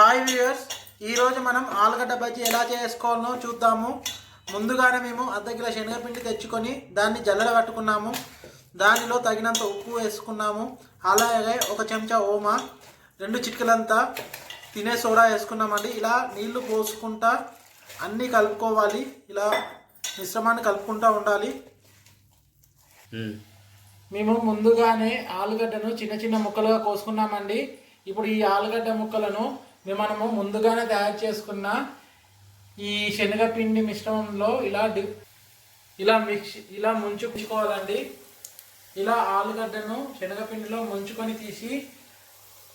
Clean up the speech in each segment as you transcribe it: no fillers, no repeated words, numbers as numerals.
Hi viewers, ఈరోజు మనం ఆలుగడ్డ బజ్జీ ఎలా చేసుకోవాలో చూద్దాము. ముందుగానే మేము అర్ధ కిలో శనగపిండి తెచ్చుకొని దాన్ని జల్లెడ పట్టుకున్నాము. దానిలో తగినంత ఉప్పు వేసుకున్నాము. అలాగే ఒక చెంచా ఓమా, 2 చిటికలంతా తినే సోడా వేసుకున్నామండి. ఇలా నీళ్లు పోసుకుంటా అన్నీ కలుపుకోవాలి. ఇలా మిశ్రమాన్ని కలుపుకుంటూ ఉండాలి. మేము ముందుగానే ఆలుగడ్డను చిన్న చిన్న ముక్కలుగా కోసుకున్నామండి. ఇప్పుడు ఈ ఆలుగడ్డ ముక్కలను మనము ముందుగానే తయారు చేసుకున్న ఈ శనగపిండి మిశ్రమంలో ఇలా ముంచుకోవాలండి. ఇలా ఆలుగడ్డను శనగపిండిలో ముంచుకొని తీసి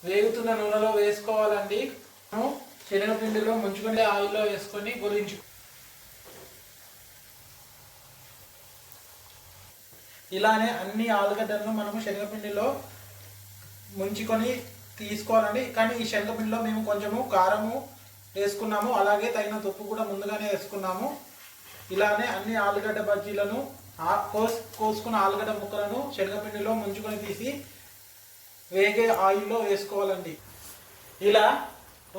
వేగుతున్న నూనెలో వేసుకోవాలండి. శనగపిండిలో ముంచుకొని ఆయిల్లో వేసుకొని గొలించు. ఇలానే అన్ని ఆలుగడ్డలను మనము శనగపిండిలో ముంచుకొని తీసుకోవాలండి. కానీ ఈ శనగపిండిలో మేము కొంచెము కారము వేసుకున్నాము, అలాగే తగినంత ఉప్పు కూడా ముందుగానే వేసుకున్నాము. ఇలానే అన్ని ఆలుగడ్డ బజ్జీలను కోసుకున్న ఆలుగడ్డ ముక్కలను శనగపిండిలో ముంచుకొని తీసి వేగే ఆయిల్లో వేసుకోవాలండి. ఇలా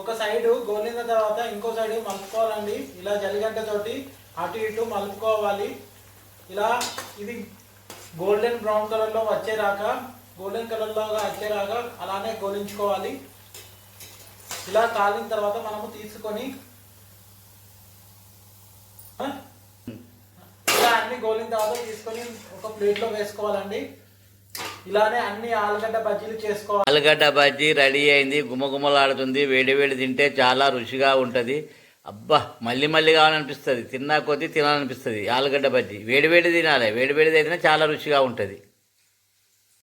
ఒక సైడు గోలిన తర్వాత ఇంకో సైడు మలుపుకోవాలండి. ఇలా జల్లిగడ్డతోటి అటు ఇటు మలుపుకోవాలి. ఇలా ఇది గోల్డెన్ బ్రౌన్ కలర్లో వచ్చేదాకా అలానే గోలించుకోవాలి. ఇలా కాలిన తర్వాత మనము తీసుకొని ఇలా అన్ని గోలిన తర్వాత తీసుకొని ఒక ప్లేట్లో వేసుకోవాలండి. ఇలానే అన్ని ఆలుగడ్డ బజ్జీలు చేసుకోవాలి. ఆలుగడ్డ బజ్జీ రెడీ అయింది, గుమగుమలాడుతుంది. వేడి వేడి తింటే చాలా రుచిగా ఉంటుంది. అబ్బా, మళ్ళీ మళ్ళీ కావాలనిపిస్తుంది. తిన్నా కొద్దీ తినాలనిపిస్తుంది. ఆలుగడ్డ బజ్జీ వేడి వేడి తినాలి. వేడి వేడిది అయితేనే చాలా రుచిగా ఉంటుంది.